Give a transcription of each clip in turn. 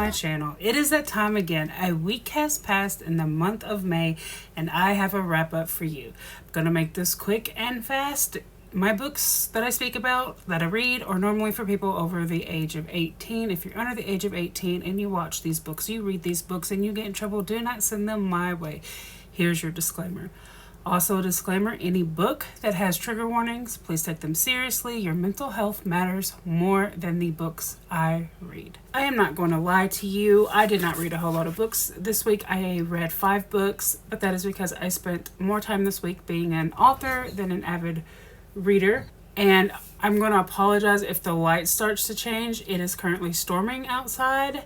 my channel. It is that time again. A week has passed in the month of May and I have a wrap up for you. I'm gonna make this quick and fast. My books that I speak about, that I read, are normally for people over the age of 18. If you're under the age of 18 and you watch these books, you read these books and you get in trouble, do not send them my way. Here's your disclaimer. Also a disclaimer, any book that has trigger warnings, please take them seriously. Your mental health matters more than the books I read. I am not going to lie to you. I did not read a whole lot of books this week. I read 5 books, but that is because I spent more time this week being an author than an avid reader. And I'm going to apologize if the light starts to change. It is currently storming outside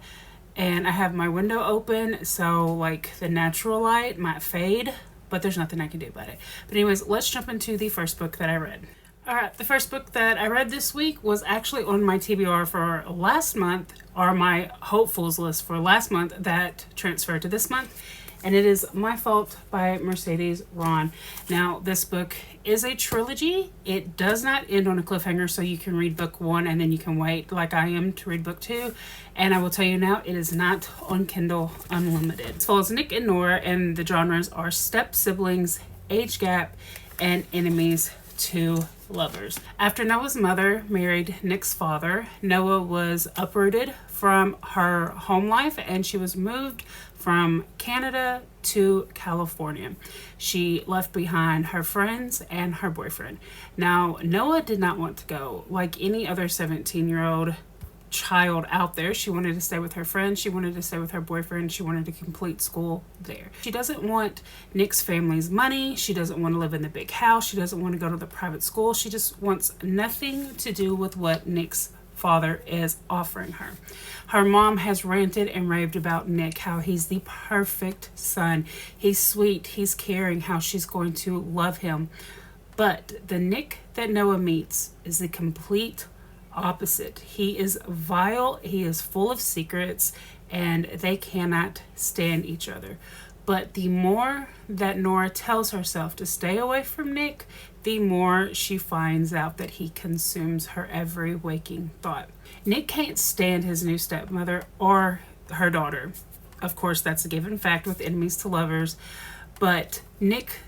and I have my window open, so like the natural light might fade, but there's nothing I can do about it. But anyways, let's jump into the first book that I read. All right, the first book that I read this week was actually on my TBR for last month, or my hopefuls list for last month that transferred to this month. And it is My Fault by Mercedes Ron. Now, this book is a trilogy. It does not end on a cliffhanger, so you can read book 1 and then you can wait like I am to read book 2. And I will tell you now, it is not on Kindle Unlimited. It follows Nick and Nora, and the genres are step siblings, age gap, and enemies to lovers. After Noah's mother married Nick's father, Noah was uprooted from her home life and she was moved from Canada to California. She left behind her friends and her boyfriend. Now, Noah did not want to go. Like any other 17-year-old child out there, she wanted to stay with her friends, she wanted to stay with her boyfriend, she wanted to complete school there. She doesn't want Nick's family's money, she doesn't want to live in the big house, she doesn't want to go to the private school, she just wants nothing to do with what Nick's father is offering her. Her mom has ranted and raved about Nick, how he's the perfect son, he's sweet, he's caring, how she's going to love him. But the Nick that Noah meets is the complete opposite. He is vile, he is full of secrets, and they cannot stand each other. But the more that Nora tells herself to stay away from Nick, the more she finds out that he consumes her every waking thought. Nick can't stand his new stepmother or her daughter. Of course, that's a given fact with enemies to lovers. But Nick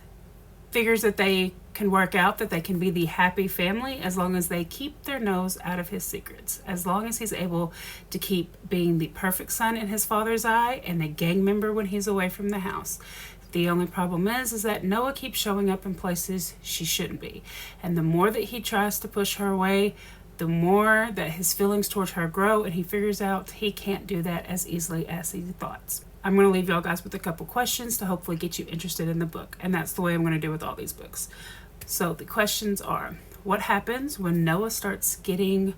figures that they can work out, that they can be the happy family as long as they keep their nose out of his secrets. As long as he's able to keep being the perfect son in his father's eye and a gang member when he's away from the house. The only problem is that Noah keeps showing up in places she shouldn't be. And the more that he tries to push her away, the more that his feelings towards her grow, and he figures out he can't do that as easily as he thought. I'm going to leave y'all guys with a couple questions to hopefully get you interested in the book. And that's the way I'm going to do with all these books. So the questions are, what happens when Noah starts getting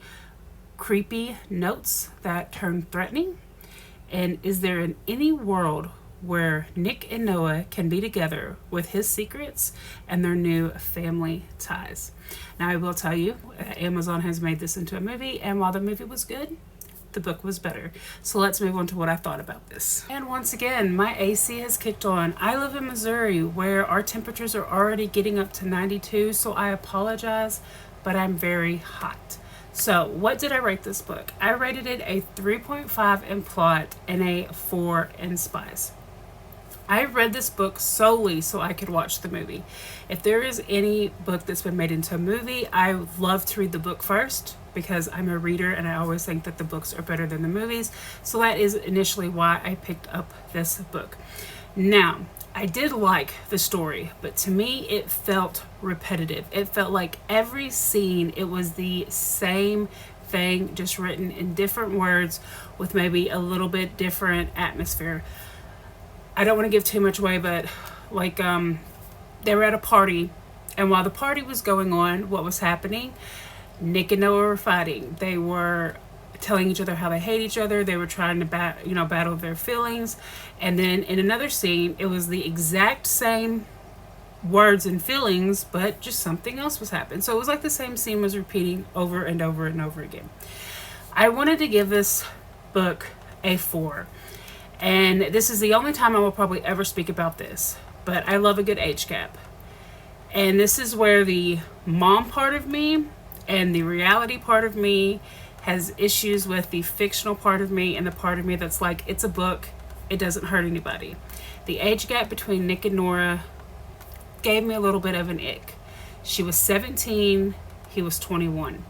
creepy notes that turn threatening? And is there in any world where Nick and Noah can be together with his secrets and their new family ties? Now, I will tell you, Amazon has made this into a movie, and while the movie was good, the book was better. So let's move on to what I thought about this. And once again, my AC has kicked on. I live in Missouri where our temperatures are already getting up to 92, so I apologize, but I'm very hot. So what did I rate this book? I rated it a 3.5 in plot and a 4 in spice. I read this book solely so I could watch the movie. If there is any book that's been made into a movie, I love to read the book first because I'm a reader and I always think that the books are better than the movies. So that is initially why I picked up this book. Now, I did like the story, but to me it felt repetitive. It felt like every scene, it was the same thing, just written in different words with maybe a little bit different atmosphere. I don't want to give too much away, but like they were at a party, and while the party was going on, what was happening? Nick and Noah were fighting. They were telling each other how they hate each other. They were trying to battle their feelings. And then in another scene, it was the exact same words and feelings, but just something else was happening. So it was like the same scene was repeating over and over and over again. I wanted to give this book a 4. And this is the only time I will probably ever speak about this, but I love a good age gap. And this is where the mom part of me and the reality part of me has issues with the fictional part of me and the part of me that's like, it's a book, it doesn't hurt anybody. The age gap between Nick and Nora gave me a little bit of an ick. She was 17, he was 21.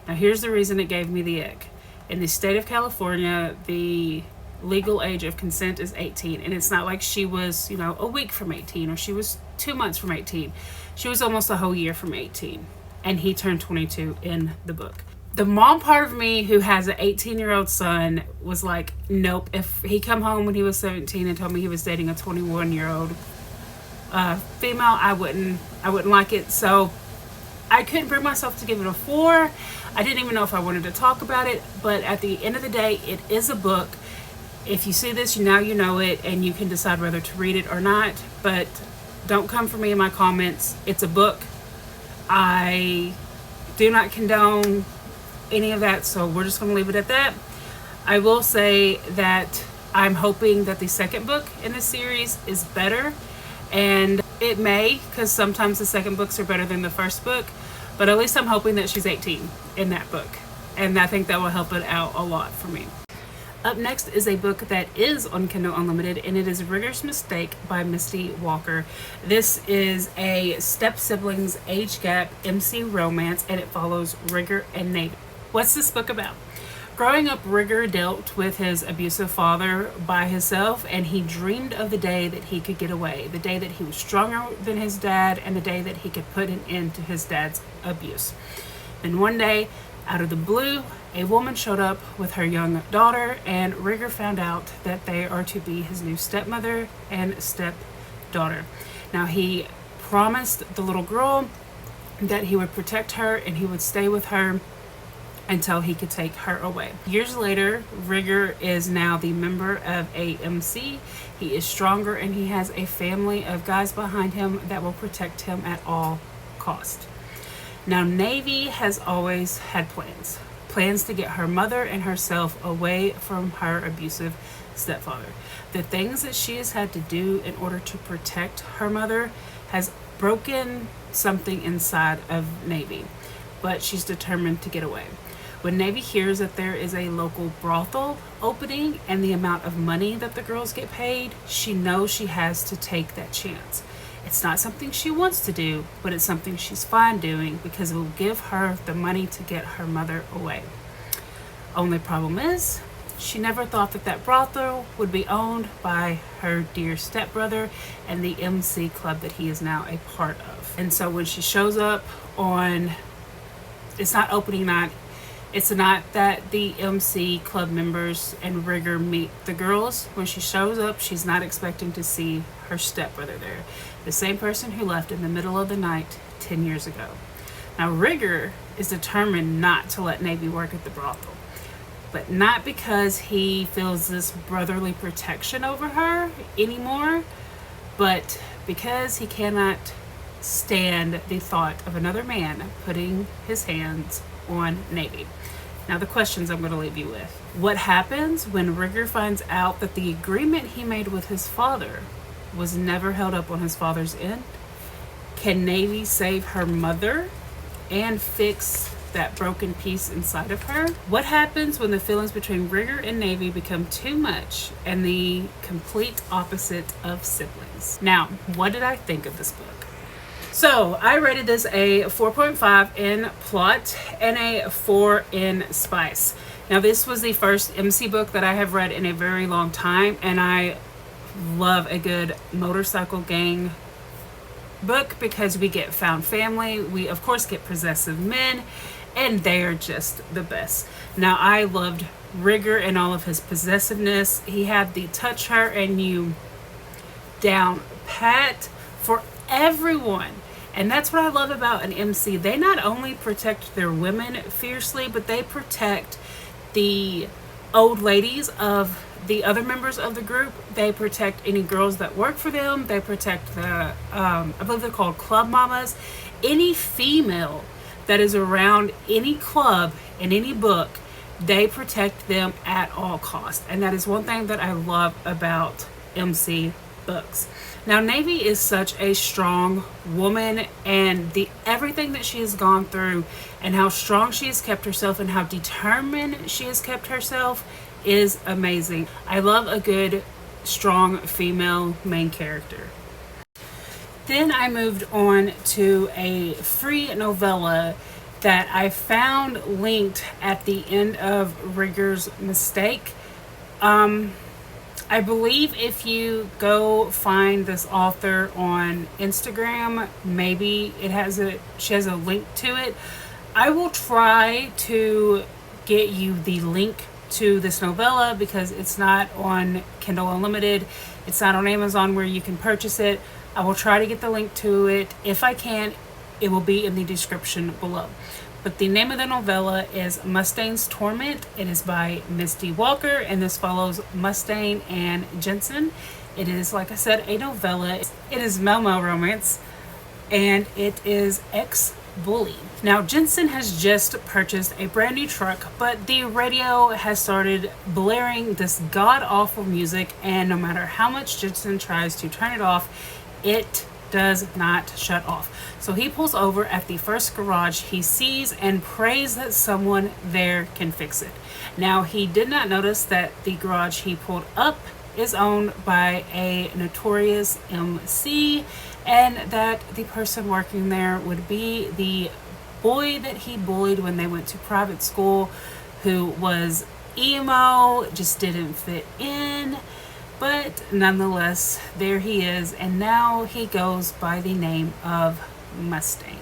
Now here's the reason it gave me the ick. In the state of California, the legal age of consent is 18, and it's not like she was, a week from 18 or she was 2 months from 18. She was almost a whole year from 18, and he turned 22 in the book. The mom part of me who has an 18-year-old son was like, nope. If he come home when he was 17 and told me he was dating a 21-year-old female, I wouldn't like it. So I couldn't bring myself to give it a 4. I didn't even know if I wanted to talk about it, but at the end of the day, it is a book. If you see this, now you know it, and you can decide whether to read it or not. But don't come for me in my comments. It's a book. I do not condone any of that, so we're just going to leave it at that. I will say that I'm hoping that the second book in the series is better, and it may, because sometimes the second books are better than the first book, but at least I'm hoping that she's 18 in that book, and I think that will help it out a lot for me. Up next is a book that is on Kindle Unlimited, and it is Rigger's Mistake by Misty Walker. This is a step-siblings age gap MC romance, and it follows Rigger and Navy. What's this book about? Growing up, Rigger dealt with his abusive father by himself, and he dreamed of the day that he could get away, the day that he was stronger than his dad, and the day that he could put an end to his dad's abuse. Then one day, out of the blue, a woman showed up with her young daughter, and Rigger found out that they are to be his new stepmother and stepdaughter. Now, he promised the little girl that he would protect her and he would stay with her until he could take her away. Years later, Rigger is now the member of AMC. He is stronger, and he has a family of guys behind him that will protect him at all costs. Now, Navy has always had plans to get her mother and herself away from her abusive stepfather. The things that she has had to do in order to protect her mother has broken something inside of Navy, but she's determined to get away. When Navy hears that there is a local brothel opening and the amount of money that the girls get paid, she knows she has to take that chance. It's not something she wants to do, but it's something she's fine doing because it will give her the money to get her mother away. Only problem is, she never thought that that brothel would be owned by her dear stepbrother and the MC club that he is now a part of. And so when she shows up on, it's not opening night, it's not that the MC club members and Rigger meet the girls. When she shows up, she's not expecting to see her stepbrother there. The same person who left in the middle of the night 10 years ago. Now, Rigger is determined not to let Navy work at the brothel. But not because he feels this brotherly protection over her anymore, but because he cannot stand the thought of another man putting his hands on Navy. Now, the questions I'm going to leave you with. What happens when Rigger finds out that the agreement he made with his father was never held up on his father's end? Can Navy save her mother and fix that broken piece inside of her? What happens when the feelings between Rigger and Navy become too much and the complete opposite of siblings? Now, what did I think of this book? So I rated this a 4.5 in plot and a 4 in spice. Now, this was the first MC book that I have read in a very long time, and I love a good motorcycle gang book because we get found family. We, of course, get possessive men, and they are just the best. Now, I loved Rigger and all of his possessiveness. He had the touch her and you down pat for everyone. And that's what I love about an MC. They not only protect their women fiercely, but they protect the old ladies of the other members of the group. They protect any girls that work for them. They protect the, I believe they're called club mamas. Any female that is around any club in any book, they protect them at all costs. And that is one thing that I love about MC books. Now, Navy is such a strong woman, and the everything that she has gone through and how strong she has kept herself and how determined she has kept herself is amazing. I love a good, strong female main character. Then I moved on to a free novella that I found linked at the end of Rigger's Mistake. I believe if you go find this author on Instagram, maybe she has a link to it. I will try to get you the link to this novella because it's not on Kindle Unlimited. It's not on Amazon where you can purchase it. I will try to get the link to it. If I can, it will be in the description below. But the name of the novella is Mustane's Torment. It is by Misty Walker, and this follows Mustane and Jensen. It is, like I said, a novella. It is male romance, and it is ex-bully. Now, Jensen has just purchased a brand new truck, but the radio has started blaring this god-awful music, and no matter how much Jensen tries to turn it off, it does not shut off. So he pulls over at the first garage he sees and prays that someone there can fix it. Now, he did not notice that the garage he pulled up is owned by a notorious MC, and that the person working there would be the boy that he bullied when they went to private school, who was emo, just didn't fit in. But nonetheless, there he is, and now he goes by the name of Mustane.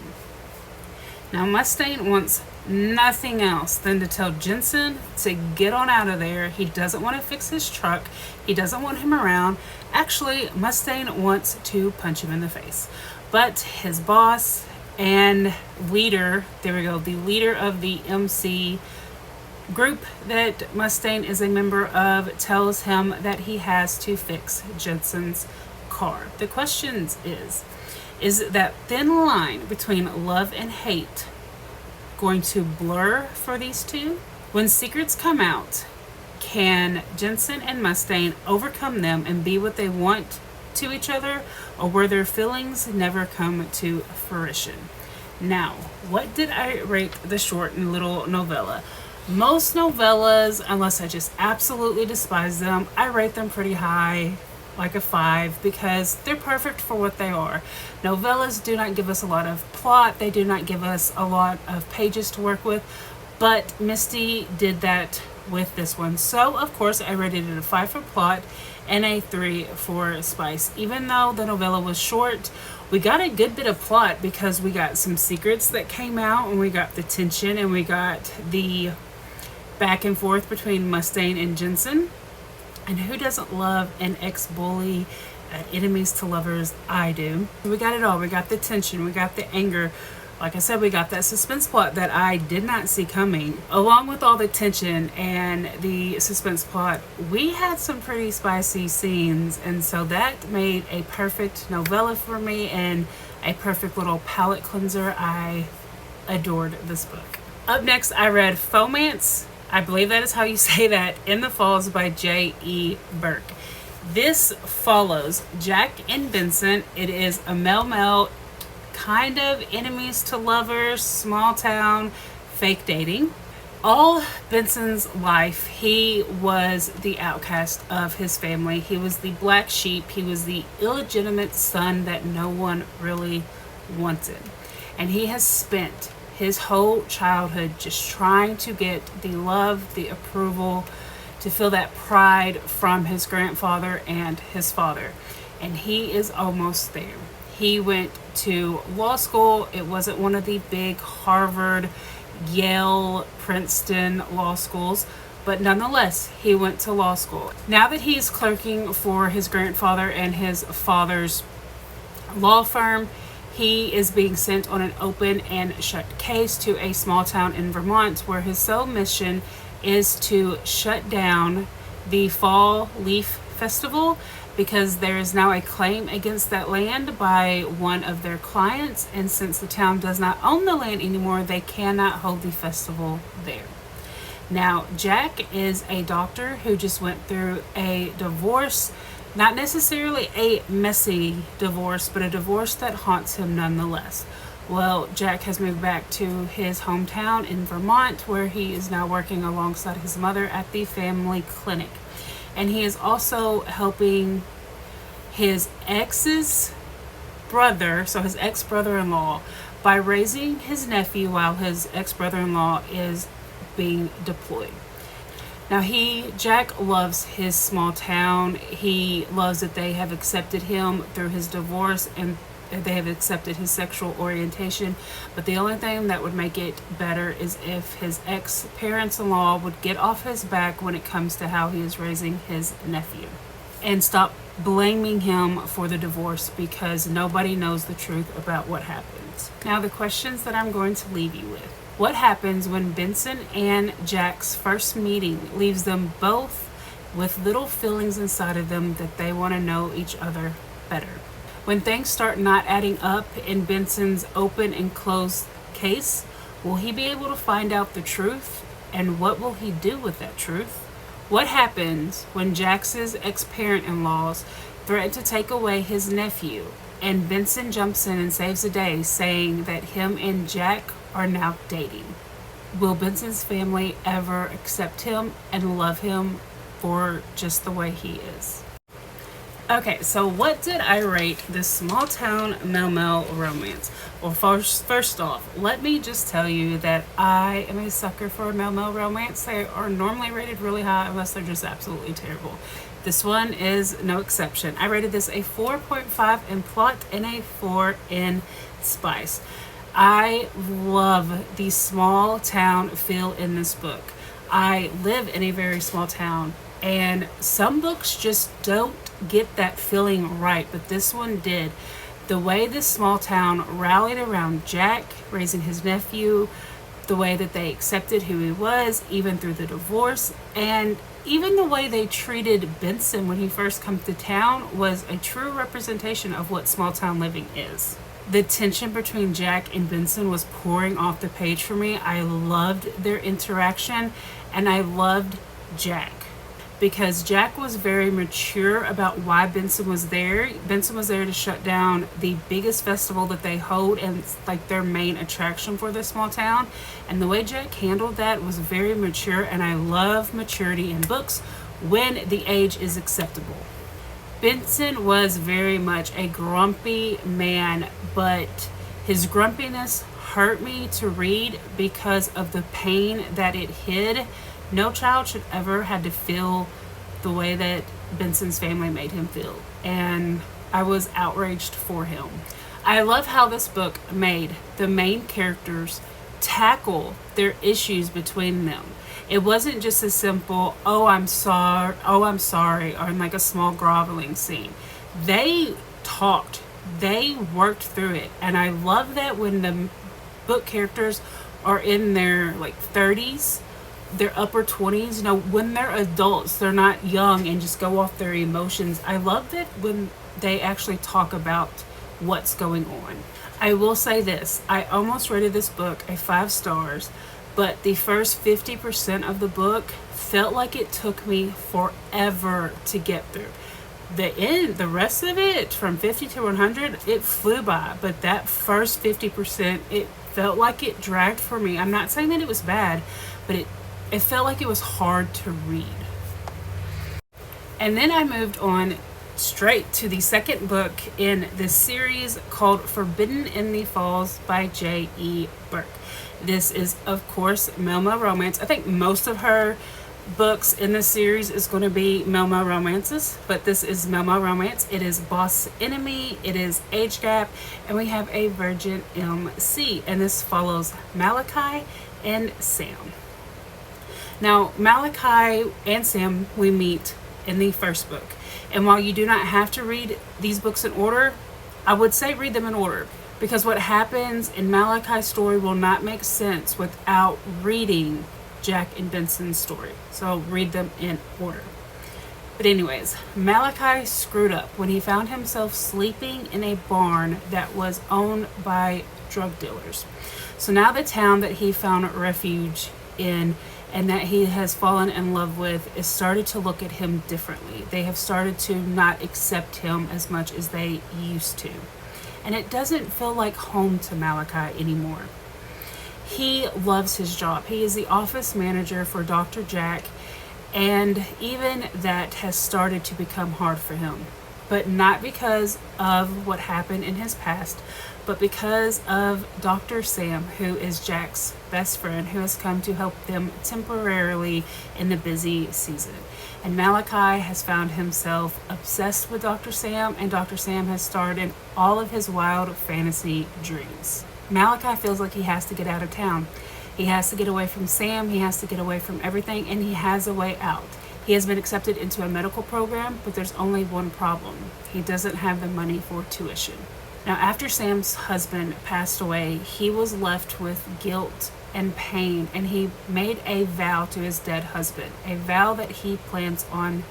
Now, Mustane wants nothing else than to tell Jensen to get on out of there. He doesn't want to fix his truck. He doesn't want him around. Actually, Mustane wants to punch him in the face. But his boss and leader, there we go, the leader of the MC group that Mustane is a member of, tells him that he has to fix Jensen's car. The question is that thin line between love and hate going to blur for these two? When secrets come out, can Jensen and Mustane overcome them and be what they want to each other, or will their feelings never come to fruition? Now, what did I rate the short and little novella? Most novellas, unless I just absolutely despise them, I rate them pretty high, like a 5, because they're perfect for what they are. Novellas do not give us a lot of plot. They do not give us a lot of pages to work with, but Misty did that with this one. So, of course, I rated it a 5 for plot and a 3 for spice. Even though the novella was short, we got a good bit of plot because we got some secrets that came out, and we got the tension, and we got the back and forth between Mustane and Jensen. And who doesn't love an ex-bully, enemies to lovers? I do. We got it all. We got the tension. We got the anger. Like I said, we got that suspense plot that I did not see coming. Along with all the tension and the suspense plot, we had some pretty spicy scenes. And so that made a perfect novella for me and a perfect little palate cleanser. I adored this book. Up next, I read Fomance. I believe that is how you say that, in the Falls by J.E. Burke. This follows Jack and Vincent. It is a male kind of enemies to lovers, small town, fake dating. All Vincent's life, he was the outcast of his family. He was the black sheep. He was the illegitimate son that no one really wanted. And he has spent his whole childhood just trying to get the love, the approval, to feel that pride from his grandfather and his father. And he is almost there. He went to law school. It wasn't one of the big Harvard, Yale, Princeton law schools, but nonetheless, he went to law school. Now that he's clerking for his grandfather and his father's law firm, he is being sent on an open and shut case to a small town in Vermont, where his sole mission is to shut down the Fall Leaf Festival, because there is now a claim against that land by one of their clients, and since the town does not own the land anymore, they cannot hold the festival there. Now, Jack is a doctor who just went through a divorce Not necessarily a messy divorce, but a divorce that haunts him nonetheless. Well, Jack has moved back to his hometown in Vermont, where he is now working alongside his mother at the family clinic. And he is also helping his ex's brother, so his ex brother in law, by raising his nephew while his ex brother in law is being deployed. Now, Jack loves his small town. He loves that they have accepted him through his divorce and they have accepted his sexual orientation. But the only thing that would make it better is if his ex parents in law would get off his back when it comes to how he is raising his nephew and stop blaming him for the divorce, because nobody knows the truth about what happens. Now, the questions that I'm going to leave you with. What happens when Benson and Jack's first meeting leaves them both with little feelings inside of them that they want to know each other better? When things start not adding up in Benson's open and closed case, will he be able to find out the truth? And what will he do with that truth? What happens when Jack's ex-parent-in-laws threaten to take away his nephew and Benson jumps in and saves the day, saying that him and Jack are now dating? Will Benson's family ever accept him and love him for just the way he is? Okay, so what did I rate this small town Mel romance? Well, first off, let me just tell you that I am a sucker for a Mel romance. They are normally rated really high unless they're just absolutely terrible. This one is no exception. I rated this a 4.5 in plot and a 4 in spice. I love the small town feel in this book. I live in a very small town, and some books just don't get that feeling right, but this one did. The way this small town rallied around Jack raising his nephew, the way that they accepted who he was even through the divorce, and even the way they treated Benson when he first came to town was a true representation of what small town living is. The tension between Jack and Benson was pouring off the page for me. I loved their interaction, and I loved Jack, because Jack was very mature about why Benson was there. Benson was there to shut down the biggest festival that they hold, and it's like their main attraction for this small town. And the way Jack handled that was very mature, and I love maturity in books when the age is acceptable. Benson was very much a grumpy man, but his grumpiness hurt me to read because of the pain that it hid. No child should ever have to feel the way that Benson's family made him feel, and I was outraged for him. I love how this book made the main characters tackle their issues between them. It wasn't just a simple, oh, I'm sorry, or in like a small groveling scene. They talked, they worked through it, and I love that when the book characters are in their like 30s, their upper 20s, when they're adults, they're not young and just go off their emotions. I love that when they actually talk about what's going on. I will say this, I almost rated this book a 5 stars, but the first 50% of the book felt like it took me forever to get through. The rest of it, from 50 to 100, it flew by, but that first 50%, it felt like it dragged for me. I'm not saying that it was bad, but it felt like it was hard to read. And then I moved on straight to the second book in this series, called Forbidden in the Falls by J.E. Burke. This is, of course, Melma romance. I think most of her books in this series is going to be Melma romances, but this is Melma romance. It is Boss Enemy, it is Age Gap, and we have a Virgin MC, and this follows Malachi and Sam. Now, Malachi and Sam we meet in the first book, and while you do not have to read these books in order, I would say read them in order, because what happens in Malachi's story will not make sense without reading Jack and Benson's story. So read them in order. But anyways, Malachi screwed up when he found himself sleeping in a barn that was owned by drug dealers. So now the town that he found refuge in and that he has fallen in love with is started to look at him differently. They have started to not accept him as much as they used to. And it doesn't feel like home to Malachi anymore. He loves his job. He is the office manager for Dr. Jack, and even that has started to become hard for him. But not because of what happened in his past, but because of Dr. Sam, who is Jack's best friend, who has come to help them temporarily in the busy season. And Malachi has found himself obsessed with Dr. Sam, and Dr. Sam has starred in all of his wild fantasy dreams. Malachi feels like he has to get out of town. He has to get away from Sam, he has to get away from everything, and he has a way out. He has been accepted into a medical program, but there's only one problem. He doesn't have the money for tuition. Now, after Sam's husband passed away, he was left with guilt and pain, and he made a vow to his dead husband, a vow that he plans on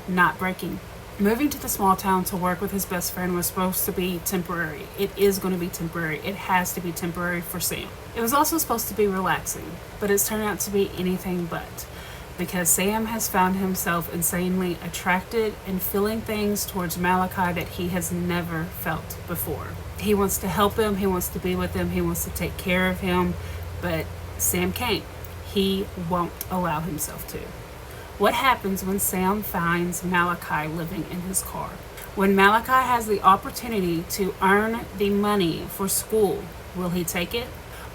not breaking. Moving to the small town to work with his best friend was supposed to be temporary. It is going to be temporary. It has to be temporary for Sam. It was also supposed to be relaxing, but it's turned out to be anything but. Because Sam has found himself insanely attracted and feeling things towards Malachi that he has never felt before. He wants to help him, he wants to be with him, he wants to take care of him, but Sam can't. He won't allow himself to. What happens when Sam finds Malachi living in his car? When Malachi has the opportunity to earn the money for school, will he take it?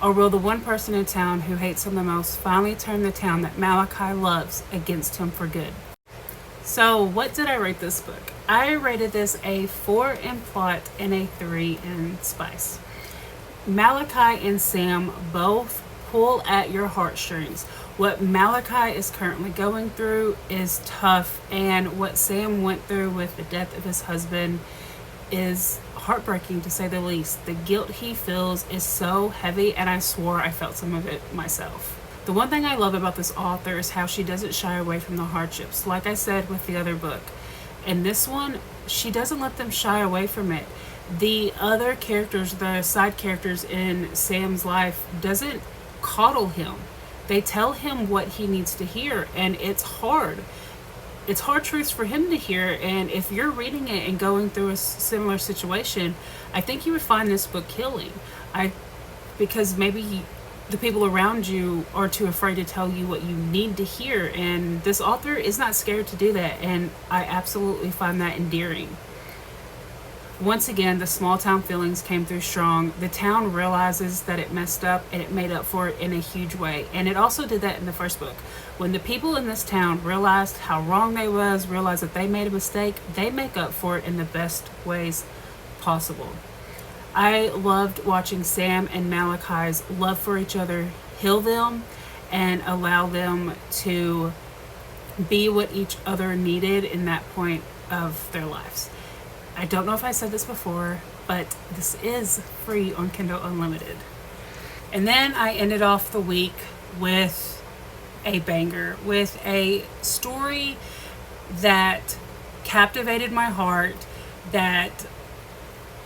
Or will the one person in town who hates him the most finally turn the town that Malachi loves against him for good? So, what did I rate this book? I rated this a 4 in plot and a 3 in spice. Malachi and Sam both pull at your heartstrings. What Malachi is currently going through is tough, and what Sam went through with the death of his husband is heartbreaking, to say the least. The guilt he feels is so heavy, and I swore I felt some of it myself. The one thing I love about this author is how she doesn't shy away from the hardships, like I said with the other book. In this one, she doesn't let them shy away from it. The other characters, the side characters in Sam's life, doesn't coddle him. They tell him what he needs to hear, and it's hard. It's hard truths for him to hear, and if you're reading it and going through a similar situation, I think you would find this book healing. Because maybe the people around you are too afraid to tell you what you need to hear, and this author is not scared to do that, and I absolutely find that endearing. Once again, the small town feelings came through strong. The town realizes that it messed up, and it made up for it in a huge way. And it also did that in the first book. When the people in this town realized how wrong they was, realized that they made a mistake, they make up for it in the best ways possible. I loved watching Sam and Malachi's love for each other heal them and allow them to be what each other needed in that point of their lives. I don't know if I said this before, but this is free on Kindle Unlimited. And then I ended off the week with a banger, with a story that captivated my heart, that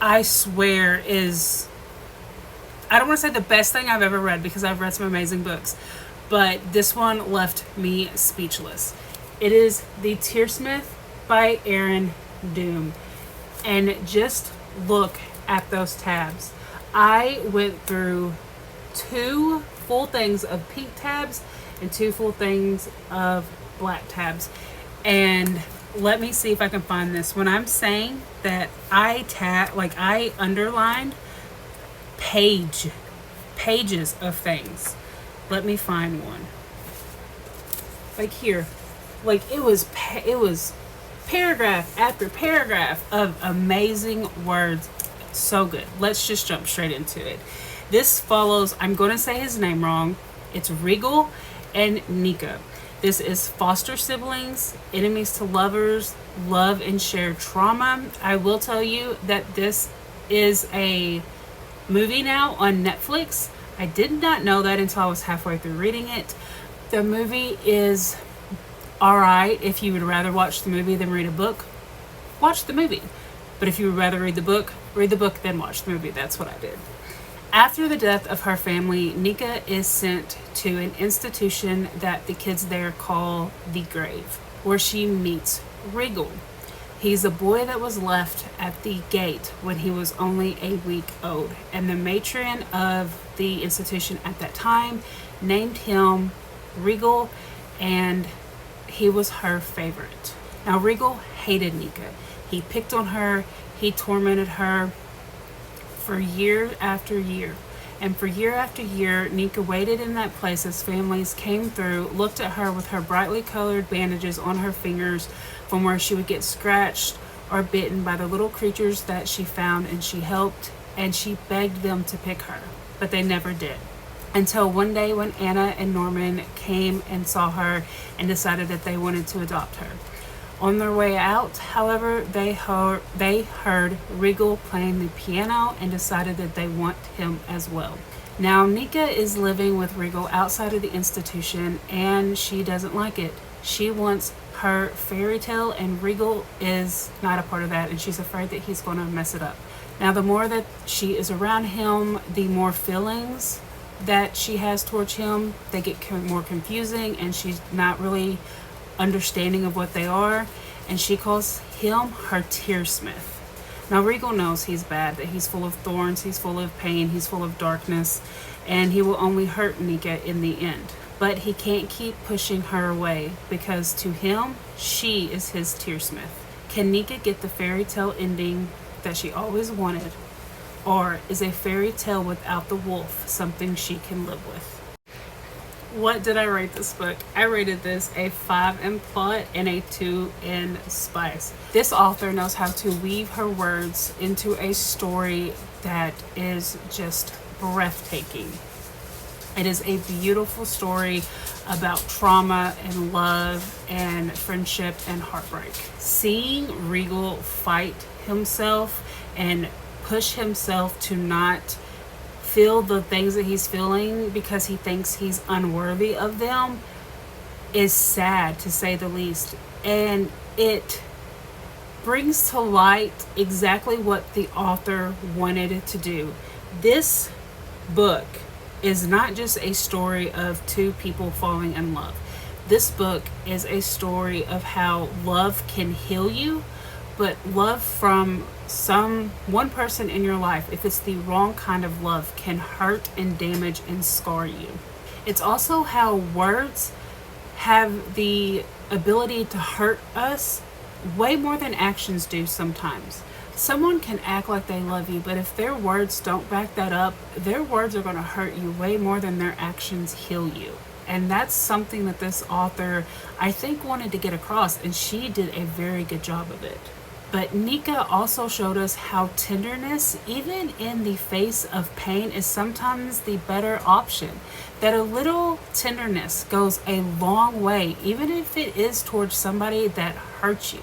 I swear is, I don't want to say the best thing I've ever read, because I've read some amazing books, but this one left me speechless. It is The Tearsmith by Aaron Doom. And just look at those tabs. I went through 2 full things of pink tabs and 2 full things of black tabs. And let me see if I can find this. When I'm saying that I underlined pages of things. Let me find one. Like here. Like it was paragraph after paragraph of amazing words. So good. Let's just jump straight into it. This follows, I'm going to say his name wrong. It's Regal and Nika. This is foster siblings, enemies to lovers, love and shared trauma. I will tell you that this is a movie now on Netflix. I did not know that until I was halfway through reading it. The movie is alright. If you would rather watch the movie than read a book, watch the movie. But if you would rather read the book, then watch the movie. That's what I did. After the death of her family, Nika is sent to an institution that the kids there call the Grave, where she meets Regal. He's a boy that was left at the gate when he was only a week old, and the matron of the institution at that time named him Regal, and he was her favorite. Now, Regal hated Nika. He picked on her, he tormented her for year after year. And for year after year, Nika waited in that place as families came through, looked at her with her brightly colored bandages on her fingers from where she would get scratched or bitten by the little creatures that she found, and she helped and she begged them to pick her, but they never did. Until one day when Anna and Norman came and saw her and decided that they wanted to adopt her. On their way out, however, they heard Regal playing the piano and decided that they want him as well. Now, Nika is living with Regal outside of the institution, and she doesn't like it. She wants her fairy tale, and Regal is not a part of that, and she's afraid that he's going to mess it up. Now, the more that she is around him, the more feelings that she has towards him, they get more confusing, and she's not really understanding of what they are, and she calls him her tearsmith. Now, Regal knows he's bad, that he's full of thorns, he's full of pain, he's full of darkness, and he will only hurt Nika in the end. But he can't keep pushing her away, because to him, she is his tearsmith. Can Nika get the fairy tale ending that she always wanted, or is a fairy tale without the wolf something she can live with? What did I rate this book? I rated this a 5 in plot and a 2 in spice. This author knows how to weave her words into a story that is just breathtaking. It is a beautiful story about trauma and love and friendship and heartbreak. Seeing Regal fight himself and push himself to not feel the things that he's feeling because he thinks he's unworthy of them is sad, to say the least. And it brings to light exactly what the author wanted to do. This book is not just a story of two people falling in love. This book is a story of how love can heal you, but love from one person in your life, if it's the wrong kind of love, can hurt and damage and scar you. It's also how words have the ability to hurt us way more than actions do sometimes. Someone can act like they love you, but if their words don't back that up, their words are going to hurt you way more than their actions heal you. And that's something that this author, I think, wanted to get across, and she did a very good job of it. But Nika also showed us how tenderness, even in the face of pain, is sometimes the better option. That a little tenderness goes a long way, even if it is towards somebody that hurts you.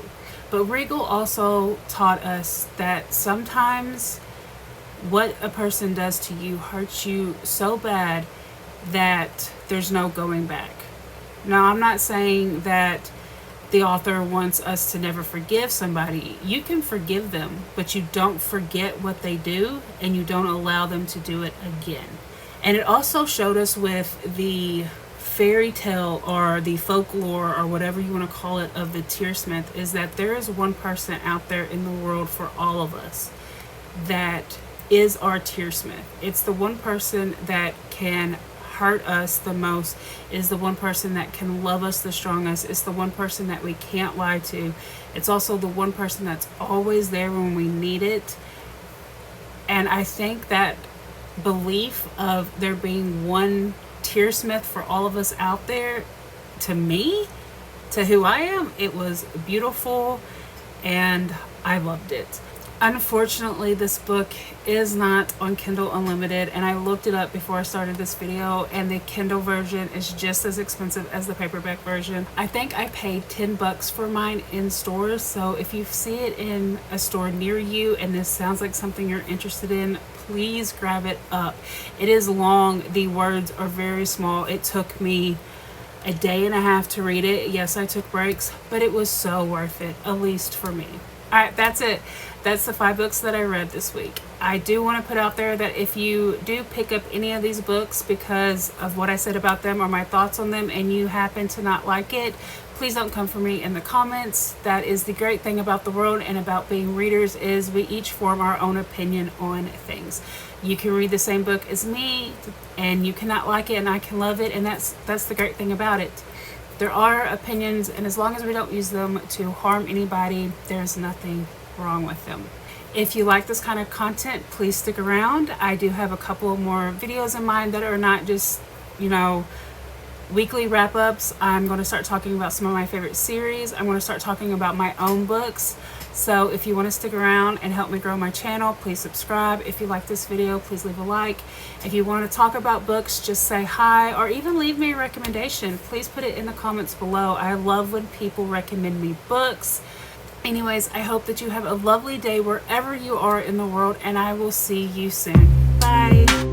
But Regal also taught us that sometimes what a person does to you hurts you so bad that there's no going back. Now, I'm not saying that the author wants us to never forgive somebody. You can forgive them, but you don't forget what they do, and you don't allow them to do it again. And it also showed us with the fairy tale or the folklore or whatever you want to call it of the tearsmith, is that there is one person out there in the world for all of us that is our tearsmith. It's the one person that can hurt us the most, is the one person that can love us the strongest. It's the one person that we can't lie to. It's also the one person that's always there when we need it. And I think that belief of there being one tearsmith for all of us out there, to me, to who I am, it was beautiful and I loved it. Unfortunately, this book is not on Kindle Unlimited, and I looked it up before I started this video, and the Kindle version is just as expensive as the paperback version. I think I paid $10 for mine in stores, so if you see it in a store near you and this sounds like something you're interested in, please grab it up. It is long. The words are very small. It took me a day and a half to read it. Yes, I took breaks, but it was so worth it, at least for me. All right, that's it. That's the 5 books that I read this week. I do want to put out there that if you do pick up any of these books because of what I said about them or my thoughts on them and you happen to not like it, please don't come for me in the comments. That is the great thing about the world and about being readers, is we each form our own opinion on things. You can read the same book as me and you cannot like it and I can love it, and that's the great thing about it. There are opinions, and as long as we don't use them to harm anybody, there's nothing wrong with them. If you like this kind of content, please stick around. I do have a couple more videos in mind that are not just, weekly wrap-ups. I'm going to start talking about some of my favorite series. I'm going to start talking about my own books. So if you want to stick around and help me grow my channel, please subscribe. If you like this video, please leave a like. If you want to talk about books, just say hi, or even leave me a recommendation. Please put it in the comments below. I love when people recommend me books. Anyways, I hope that you have a lovely day wherever you are in the world, and I will see you soon. Bye.